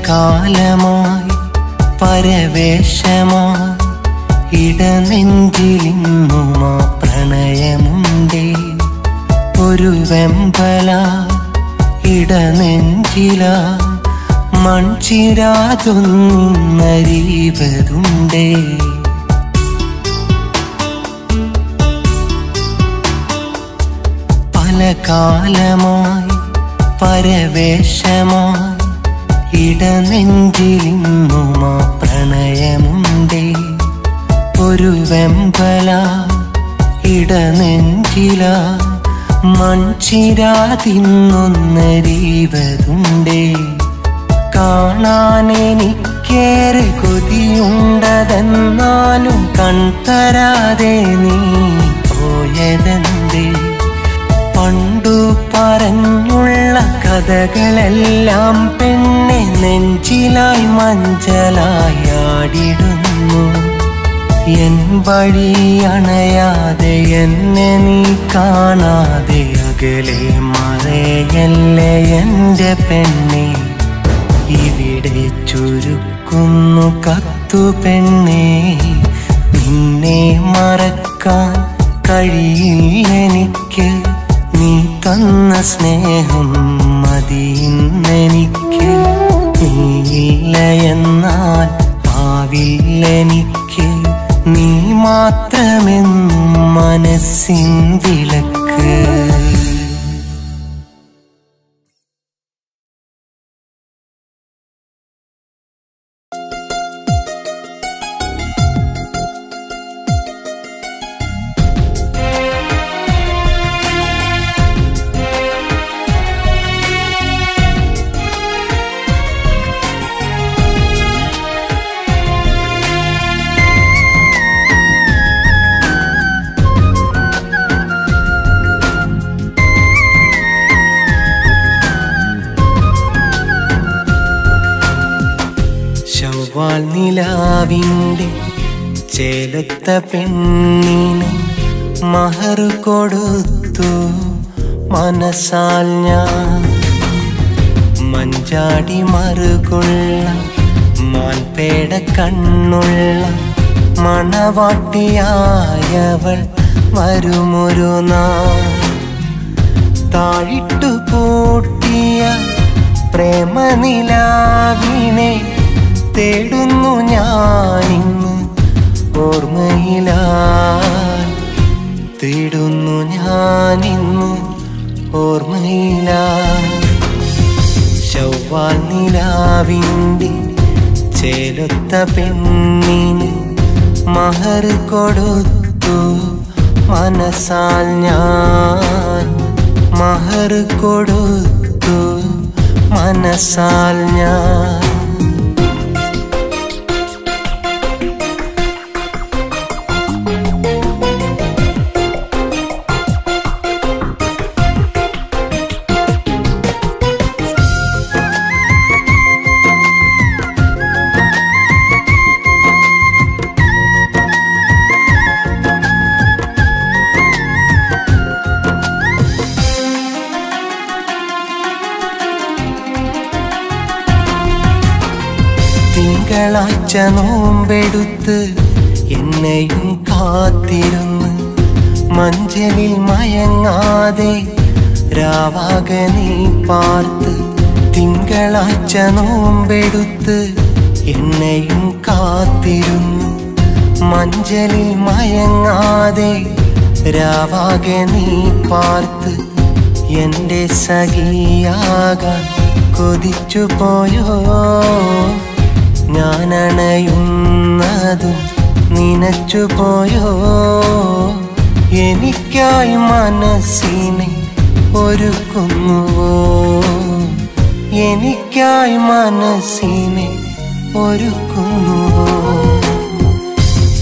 കാലമായി പരവേശമായി ഇടനെഞ്ചിലിന്നുമാ പ്രണയമുണ്ടേ. ഒരു വെമ്പല ഇടനെഞ്ചില മൺചിരാതൊന്നരീവതുണ്ടേ. പല കാലമായി പരവേശമായി ഇടനെഞ്ചിലിന്നുമാ പ്രണയമുണ്ടേ. ഒരു വെമ്പല ഇടനെഞ്ചില മൺചിരാതിന്നൊന്നരീവതുണ്ടേ. കാണാനെനിക്കേറെ കൊതിയുണ്ടതെന്നാലും കൺതരാതെ നീ പോയതെന്തേ? പണ്ടു പറഞ്ഞുള്ള കഥകളെല്ലാം പെണ്ണെ നെഞ്ചിലായി മഞ്ചലായി ആടിടുന്നു. എൻ വഴി അണയാതെ എന്നെ നീ കാണാതെ അകലെ മറയല്ലേ എൻ്റെ പെണ്ണെ. ഇവിടെ ചുരുക്കുന്നു കത്തു പെണ്ണെ. നിന്നെ മറക്കാൻ കഴിയില്ലെനിക്ക്. നീ തന്ന സ്നേഹം മതിയിന്നെനിക്ക്. നീയില്ല എന്നാൽ ആവില്ലെനിക്ക്. നീ മാത്രമെന്നും മനസ്സിൻ വിളക്ക്. നിലാവിൻ്റെ ചേലത്ത പെണ്ണിന് മഹർ കൊടുത്തു മനസ്സാൽ ഞാൻ. മഞ്ചാടി മറുകൊള്ള മാൻപേട കണ്ണുള്ള മണവാട്ടിയായവൾ വരുമൊരു നാൾ. താഴിട്ടു പൂട്ടിയ പ്രേമനിലാവിനെ തേടുന്നു ഞാനിന്ന് ഓർമ്മയിലായി. തേടുന്നു ഞാനിന്ന് ഓർമ്മയിലായി. ശവ്വാൽ നിലാവിൻ്റെ ചേലൊത്ത പെണ്ണിന് മഹർ കൊടുത്തു മനസ്സാൽ ഞാൻ. മഹർ കൊടുത്തു മനസ്സാൽ ഞാൻ. തിങ്കളാഴ്ച നോമ്പെടുത്ത് എന്നെയും കാത്തിരുന്ന് മഞ്ചലിൽ മയങ്ങാതെ രാവാകെ നീ പാർത്ത്. തിങ്കളാഴ്ച നോമ്പെടുത്ത് എന്നെയും കാത്തിരുന്ന് മഞ്ചലിൽ മയങ്ങാതെ രാവാകെ നീ പാർത്ത്. എൻ്റെ സഖിയാകാൻ കൊതിച്ചു പോയോ? ഞാനണയുന്നതും നിനച്ചു പോയോ? എനിക്കായി മനസ്സിനെ ഒരുക്കുന്നുവോ എനിക്കായി മനസ്സിനെ ഒരുക്കുന്നുവോ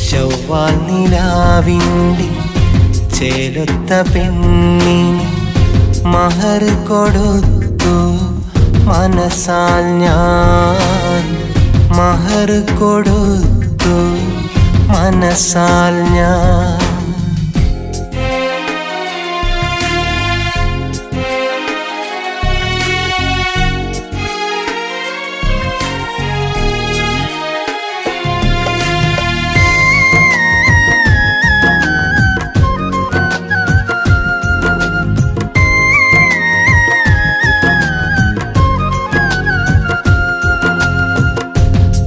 ചൊവ്വാൽ നിലാവിൻ്റെ ചേലൊത്ത പെണ്ണിന് മഹർ കൊടുത്തു മനസ്സാൽ ഞാൻ മഹർ കൊടുത്തു മനസ്സാൽ ഞാൻ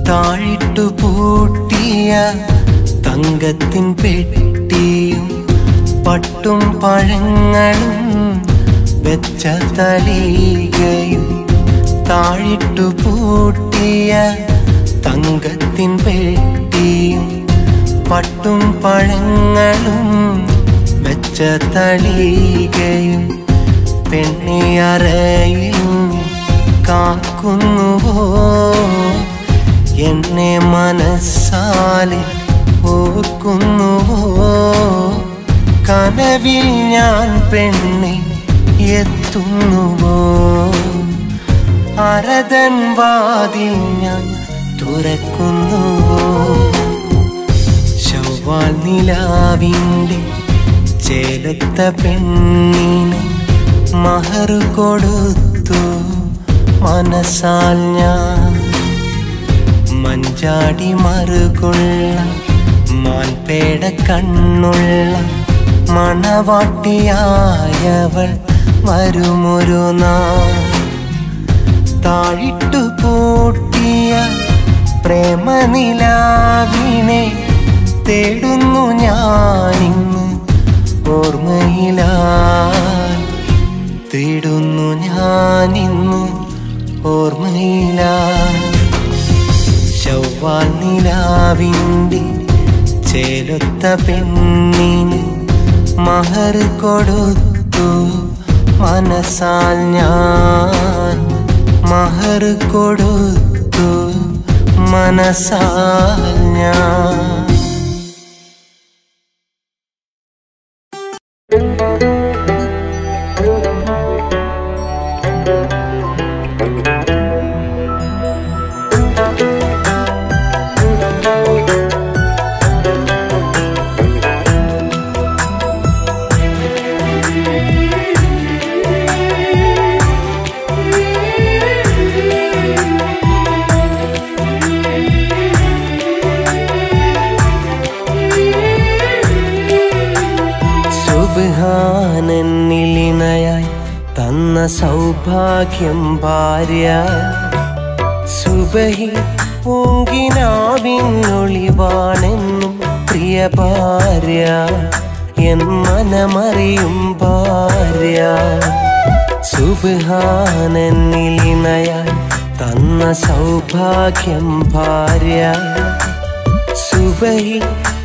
താഴിട്ടു പൂട്ടിയ തങ്കത്തിൻ പെട്ടിയും പട്ടും പഴങ്ങളും വെച്ച തളികയും താഴിട്ടു പൂട്ടിയ തങ്കത്തിൻ പെട്ടിയും പട്ടും പഴങ്ങളും വെച്ച തളികയും പെണ്ണിയറയിൽ കാക്കുന്നുവോ എന്നെ മനസ്സാലെ ഓർക്കുന്നുവോ കനവിൽ ഞാൻ പെണ്ണെ എത്തുന്നുവോ അരതൻ വാതിൽ ഞാൻ തുറക്കുന്നുവോ ചൊവ്വാൽ നിലാവിൻ്റെ ചേലത്ത പെണ്ണിന് മഹർ കൊടുത്തു മനസ്സാൽ ഞാൻ മഞ്ചാടി മറുകൊള്ള മാൻപേട കണ്ണുള്ള മണവാട്ടിയായവൾ വരുമൊരു നാൾ താഴിട്ടു പൂട്ടിയ പ്രേമനിലാവിനെ തേടുന്നു ഞാനിന്ന് ഓർമ്മയിലായി തേടുന്നു ഞാനിന്ന് ഓർമ്മയിലായി ചൊവ്വാൽ നിലാവിൻ്റെ ചേലൊത്ത പെണ്ണിന് മഹർ കൊടുത്തു മനസ്സാൽ ഞാൻ മഹർ കൊടുത്തു മനസ്സാൽ ഞാൻ സുബ്ഹാനന്നിലിണയായി തന്ന സൗഭാഗ്യം ഭാര്യ സുബഹി പൂങ്കിനാവിനൊളിവാണെന്നും പ്രിയ ഭാര്യ എൻ മനമറിയും ഭാര്യ സുബ്ഹാനന്നിലിണയായി തന്ന സൗഭാഗ്യം ഭാര്യ സുബഹി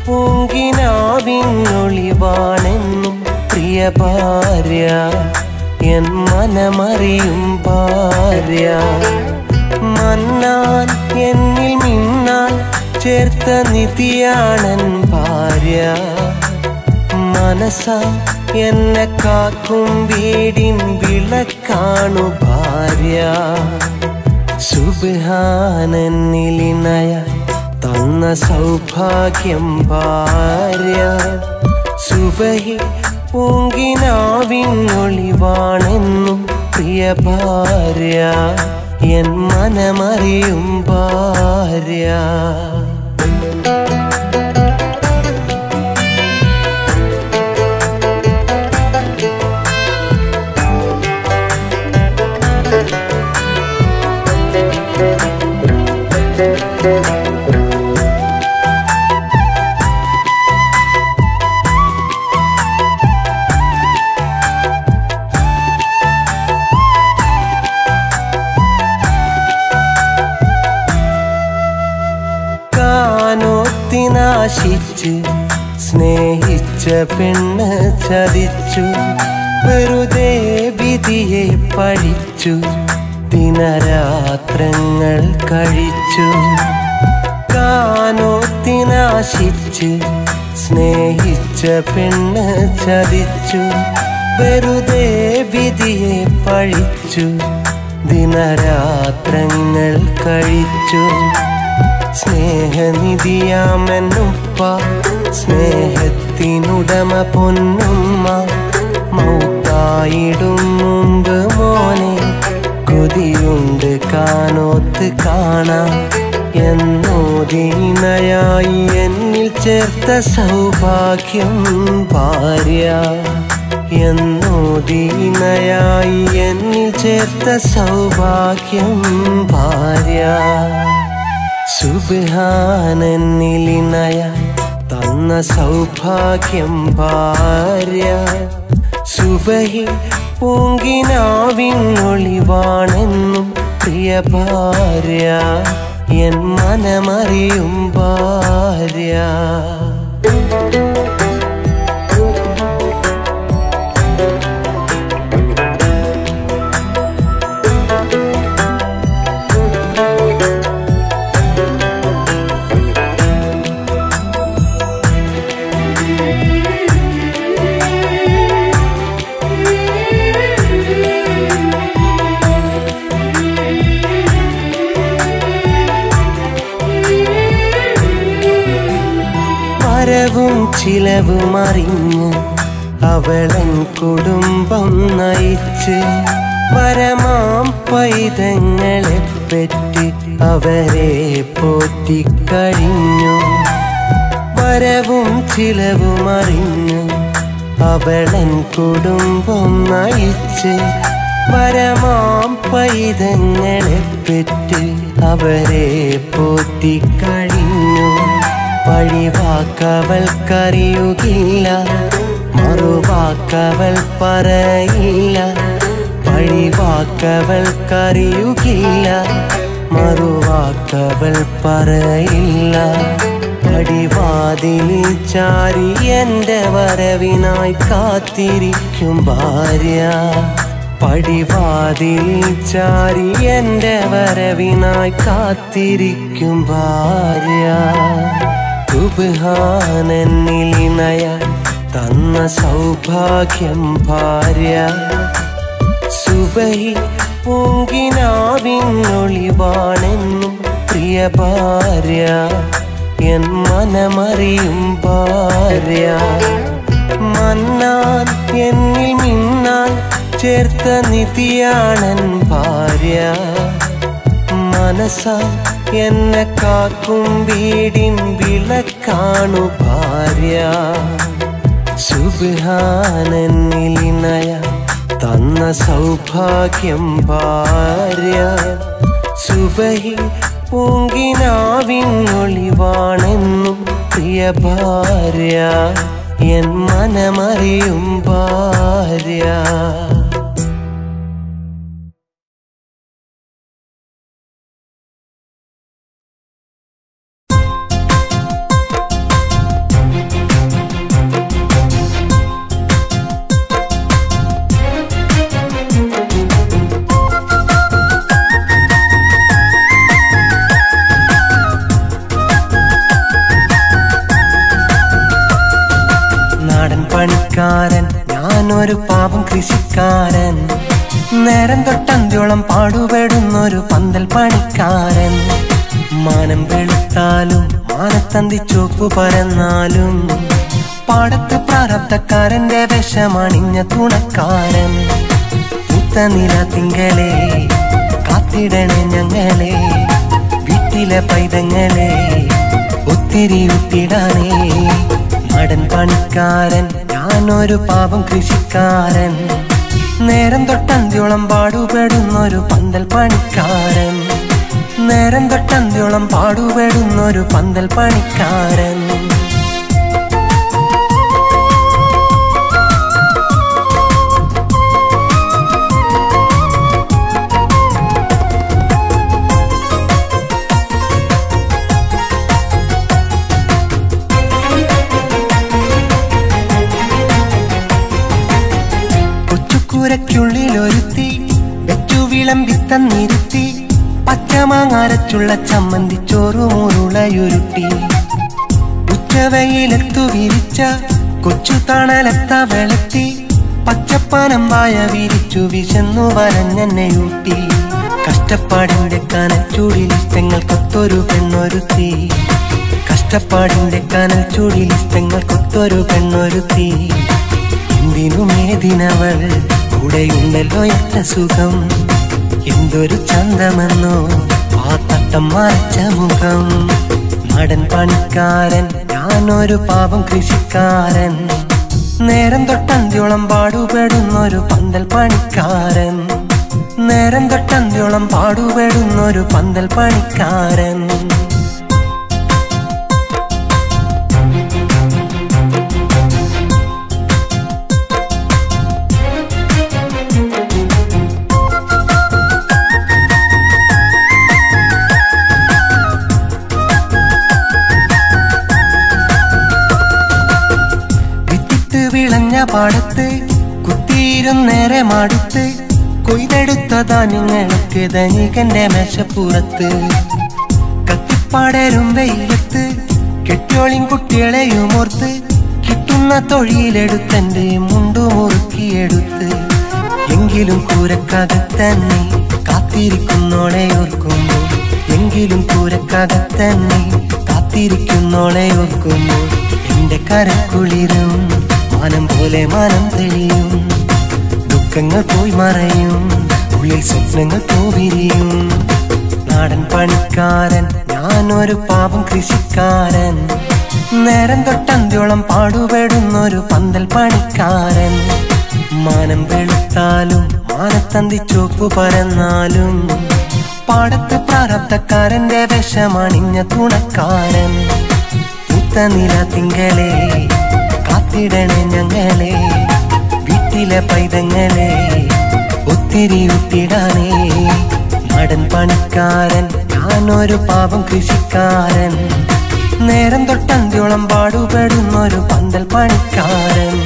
പൂങ്കിനാവിനൊളിവാണെന്നും പ്രിയ ഭാര്യ എൻ മനമറിയും ഭാര്യ മന്നാൻ എന്നിൽ മിന്നാൻ ചേർത്ത നിധിയാണൻ ഭാര്യ മനസ്സാ എന്നെ കാക്കും വീടിൻ വിളക്കാണു ഭാര്യ സുബ്ഹാനന്നിലിണയായി തന്ന സൗഭാഗ്യം ഭാര്യ സുബഹി പൂങ്കിനാവിനൊളിവാണെന്നും പ്രിയ ഭാര്യ എൻ മനമറിയും ഭാര്യ കാനോത്തിനാശിച്ച് സ്നേഹിച്ച പെണ്ണ് ചതിച്ചു വെറുതെ വിധിയെ പഴിച്ചു ദിനരാത്രങ്ങൾ കഴിച്ചു കാനോത്തിനാശിച്ച് സ്നേഹിച്ച പെണ്ണ് ചതിച്ചു വെറുതെ വിധിയെ പഴിച്ചു ദിനരാത്രങ്ങൾ കഴിച്ചു സ്നേഹനിധിയാമെന്നുപ്പ സ്നേഹത്തിനുടമ പൊന്നുമ്മ മൗത്തായിടും മുമ്പ് മോനെ കൊതിയുണ്ട് കാനോത്ത് കാണാം എന്നോദീനയായി എന്നിൽ ചേർത്ത സൗഭാഗ്യം ഭാര്യ എന്നോദീനയായി എന്നിൽ ചേർത്ത സൗഭാഗ്യം ഭാര്യ സുബ്ഹാനന്നിലിനയ തന്ന സൗഭാഗ്യം ഭാര്യ സുബഹി പൂങ്കിനാവിനൊളിവാണെന്നും പ്രിയ ഭാര്യ എൻ മനമറിയും ഭാര്യ വരവും ചിലവും അറിഞ്ഞ് അവളൻ കുടുംബം നയിച്ച് വരമാം പൈതങ്ങളെ പറ്റി അവരെ പോറ്റിക്കഴിഞ്ഞു വരവും ചിലവും അറിഞ്ഞ് അവളൻ കുടുംബം നയിച്ച് വരമാം പൈതങ്ങളെ പറ്റി അവരെ പോറ്റിക്കഴിഞ്ഞു പഴിവാക്കവൾക്കറിയുകില്ല മറുവാക്കവൾ പറയില്ല പഴിവാക്കവൾക്കറിയുകില്ല മറുവാക്കവൾ പറയില്ല പടിവാതിലിൽ ചാരി എൻ്റെ വരവിനായി കാത്തിരിക്കും ഭാര്യ പടിവാതിലിൽ ചാരി എൻ്റെ വരവിനായി കാത്തിരിക്കും ഭാര്യ സുബ്ഹാനന്നിലിനയ തന്ന സൗഭാഗ്യം ഭാര്യ സുബഹി പൂങ്കിനാവിനൊളിവാണെന്നും പ്രിയ ഭാര്യ എൻ മനമറിയും ഭാര്യ മന്നാൻ എന്നിൽ മിന്നാൻ ചേർത്ത നിധിയാണൻ ഭാര്യ മനസ്സ എന്നെ കാക്കും വീടിൻ വിളക്കാണു ഭാര്യ സുബ്ഹാനന്നിലിനയ തന്ന സൗഭാഗ്യം ഭാര്യ സുബഹി പൂങ്കിനാവിനൊളിവാണെന്നും പ്രിയ ഭാര്യ എൻ മനമറിയും ഭാര്യ പണിക്കാരൻ ഞാനൊരു പാവം കൃഷിക്കാരൻ നേരം തൊട്ടന്ത്യോളം പാടുപെടുന്നൊരു പന്തൽ പണിക്കാരൻ മാനം വെളുത്താലും മാനത്തന്തി ചുവപ്പു പരന്നാലും പാടത്ത് പ്രാരബ്ധക്കാരന്റെ വേഷമണിഞ്ഞ തുണക്കാരൻ പൂത്ത നില തിങ്കളെ കാത്തിടണേ ഞങ്ങളെ വീട്ടിലെ പൈതങ്ങളെ ഒത്തിരി ഉത്തിടാനേ നടൻ പണിക്കാരൻ ഞാനൊരു പാവം കൃഷിക്കാരൻ നേരം തൊട്ടന്ത്യോളം പാടുപെടുന്നൊരു പന്തൽ പണിക്കാരൻ നേരം തൊട്ടന്ത്യോളം പാടുപെടുന്നൊരു പന്തൽ പണിക്കാരൻ തന്നിരുത്തി പച്ചമാങ്ങാരച്ചുള്ള ചമ്മന്തി ചോറുമുരുളയുരുട്ടി ഉച്ചവെയിലെത്തു വിരിച്ച കൊച്ചു തണലത്ത വെളുത്തി പച്ചപ്പാനമ്പായ വിരിച്ചു വിശന്നു വരഞ്ഞെന്നെയൂട്ടി കഷ്ടപ്പാടിന്റെ കനൽ ചൂടിലിഷ്ടങ്ങൾക്കൊത്തൊരു പെണ്ണൊരുത്തി കഷ്ടപ്പാടിന്റെ കനൽ ചൂടിലിഷ്ടങ്ങൾക്കൊത്തൊരു പെണ്ണൊരുത്തി എന്തിനും ഏതിനവൾ കൂടെയുണ്ടല്ലോ എത്ര സുഖം എന്തൊരു ചന്തമെന്നോ ആ തട്ടം മറച്ച മുഖം നാടൻ പണിക്കാരൻ ഞാനൊരു പാവം കൃഷിക്കാരൻ നേരം തൊട്ടന്ത്യോളം പാടുപെടുന്നൊരു പന്തൽ പണിക്കാരൻ നേരം തൊട്ടന്ത്യോളം പാടുപെടുന്നൊരു പന്തൽ പണിക്കാരൻ വിളഞ്ഞ പാടത്ത് കുത്തിയിരുന്നേറെ മാടുത്ത് കൊയ്തെടുത്ത ധാന്യങ്ങളൊക്കെ ധനികന്റെ മേശപ്പുറത്ത് കത്തിപ്പാടരും വെയിലത്ത് കെട്ടിയോളിൻ കുട്ടികളെയും ഓർത്ത് കിട്ടുന്ന തൊഴിലെടുത്തന്റെ മുണ്ടു മുറുക്കിയെടുത്ത് എങ്കിലും കൂരക്കകത്തന്നെ കാത്തിരിക്കുന്നോളെ ഓർക്കുമ്പോൾ എങ്കിലും കൂരക്കകത്തന്നെ കാത്തിരിക്കുന്നോളെ ഓർക്കുമ്പോൾ എന്റെ കരക്കുളിരും മാനം പോലെ മാനം തെളിയും ദുഃഖങ്ങൾ പോയി മറയും ഉള്ളിൽ സ്വപ്നങ്ങൾ പൂവിരിയും നാടൻ പണിക്കാരൻ ഞാനൊരു പാവം കൃഷിക്കാരൻ നേരം തൊട്ടന്ത്യോളം പാടുപെടുന്നൊരു പന്തൽ പണിക്കാരൻ മാനം വെളുത്താലും മാനത്തന്തി ചോപ്പ് പരന്നാലും പാടത്ത് പ്രാരബ്ധക്കാരന്റെ വിഷമണിഞ്ഞ തുണക്കാരൻ നില തിങ്കളെ കാത്തിടണേ ഞങ്ങളെ വീട്ടിലെ പൈതങ്ങളെ ഒത്തിരി ഉത്തിടാനേ നാടൻ പണിക്കാരൻ ഞാനൊരു പാവം കൃഷിക്കാരൻ നേരം തൊട്ടന്ത്യോളം പാടുപെടുന്നൊരു പന്തൽ പണിക്കാരൻ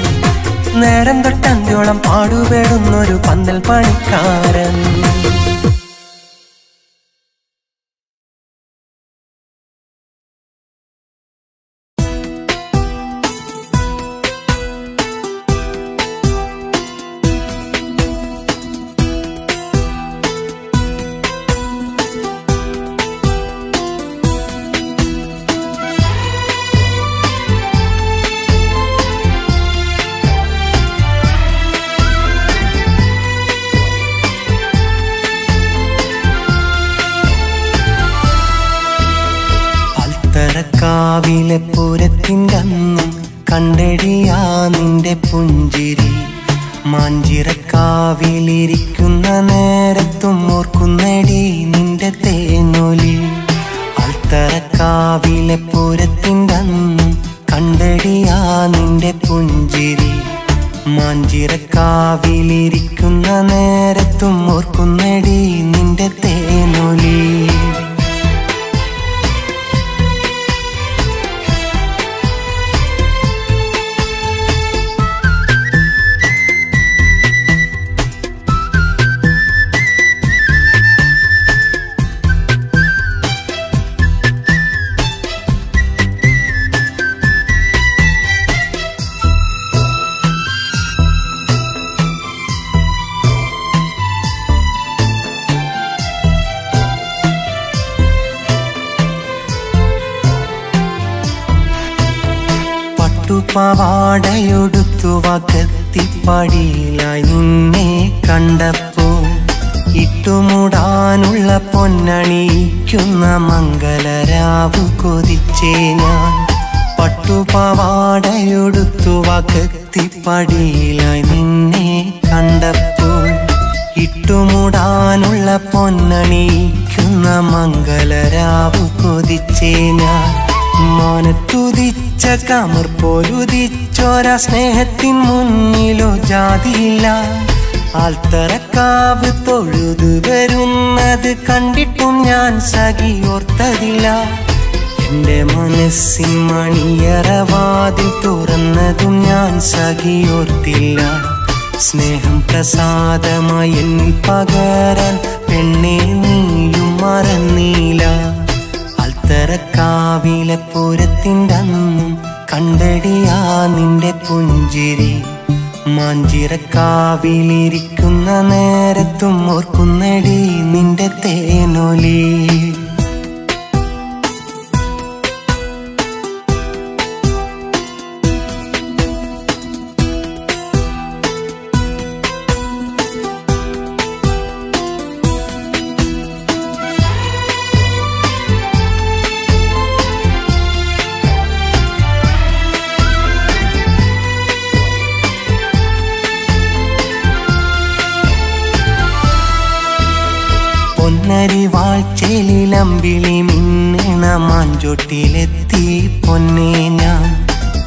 നേരം തൊട്ടന്ത്യോളം പാടുപെടുന്നൊരു പന്തൽ പണിക്കാരൻ കാവിലെ പൂരത്തിൻ്റെ അന്നും കണ്ടെടിയാ നിന്റെ പുഞ്ചിരി മാഞ്ചിറക്കാവിലിരിക്കുന്ന നേരത്തും ഓർക്കുന്നടി നിന്റെ തേനൊലി അൽത്തറക്കാവിലെ പൂരത്തിൻ്റെ അന്നും കണ്ടെടിയാ നിന്റെ പുഞ്ചിരി മാഞ്ചിറക്കാവിലിരിക്കുന്ന നേരത്തും ഓർക്കുന്നടി നിന്റെ തേനൊലി പാവാടയൊടുത്തു വകത്തിപ്പടിയിലായി നിന്നെ കണ്ടപ്പോൾ ഇട്ടുമുടാനുള്ള പൊന്നണിയിക്കുന്ന മംഗളരാവു കൊതിച്ചേ ഞാൻ പട്ടുപാവാടയൊടുത്തു വകത്തിപ്പടിയിലായി നിന്നെ കണ്ടപ്പോൾ ഇട്ടുമുടാനുള്ള പൊന്നണിയിക്കുന്ന മംഗളരാവു കൊതിച്ചേ ഞാൻ മാനത്തുദിച്ച കമർ പോലുദിച്ചോര സ്നേഹത്തിൻ മുന്നിലോ ജാതിയില്ല ആൽത്തറക്കാവ് തൊഴുതു വരുന്നത് കണ്ടിട്ടും ഞാൻ സഖിയോർത്തതില്ല എന്റെ മനസ്സിൻ മണിയറവാതിൽ തുറന്നതും ഞാൻ സഖിയോർത്തില്ല സ്നേഹം പ്രസാദമായി എന്നിൽ പകരാൻ പെണ്ണെ നീയും മറന്നീല. അൽത്തറക്കാവിലെ പൂരത്തിൻ്റെ അന്നും കണ്ടടിയാ നിന്റെ പുഞ്ചിരി. മാഞ്ചിറക്കാവിലിരിക്കുന്ന നേരത്തും ഓർക്കുന്നടി നിന്റെ തേനൊലി. പൊന്നരിവാഴ്ചയിലമ്പിളി മിന്നണ മാഞ്ചോട്ടിലെത്തി പൊന്നേ ഞാൻ.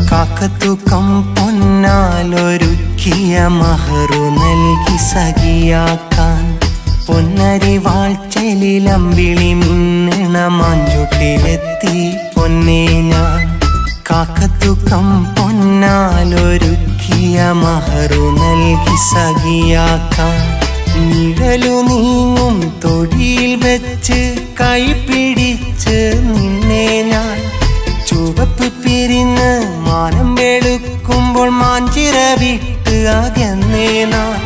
കാക്കത്തൂക്കം പൊന്നാലൊരുക്കിയ മഹറു നൽകി സഖിയാക്കാൻ. പൊന്നരിവാഴ്ചയിലമ്പിളി മിന്നണ മാഞ്ചോട്ടിലെത്തി പൊന്നേ ഞാൻ. കാക്കത്തൂക്കം പൊന്നാലൊരുക്കിയ മഹറു നൽകി സഖിയാക്കാൻ. നിഴലു നീങ്ങും തൊടിയിൽ വെച്ച് കൈ പിടിച്ച് നിന്നെ ഞാൻ. ചുവപ്പ് പിരിന്ന് മാനം വെളുക്കുമ്പോൾ മാഞ്ചിറ വിട്ട് അകന്നേ നാൻ.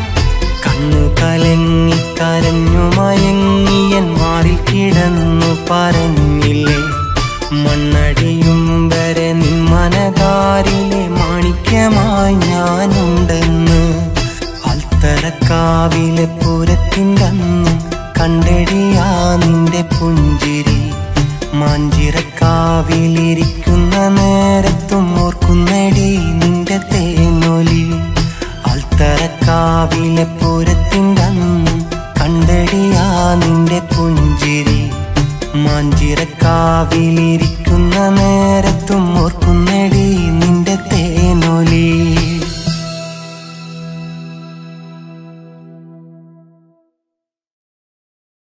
കണ്ണു കലങ്ങി കരഞ്ഞു മയങ്ങിയൻ മാറിൽ കിടന്നു പറഞ്ഞില്ലേ മണ്ണടിയും വരെ നിൻ മനതാരിലെ മാണിക്യമായി ഞാനുണ്ടെന്ന്. അൽത്തറക്കാവിലെ പൂരത്തിൻ്റെ അന്നും കണ്ടടിയാ നിന്റെ പുഞ്ചിരി. മാഞ്ചിറക്കാവിലിരിക്കുന്ന നേരത്തും ഓർക്കുന്നടി നിന്റെ തേനൊലി. അൽത്തറക്കാവിലെ പൂരത്തിൻ്റെ അന്നും കണ്ടടിയാ നിന്റെ പുഞ്ചിരി. മാഞ്ചിറക്കാവിലിരിക്കുന്ന നേരത്തും ഓർക്കുന്നടി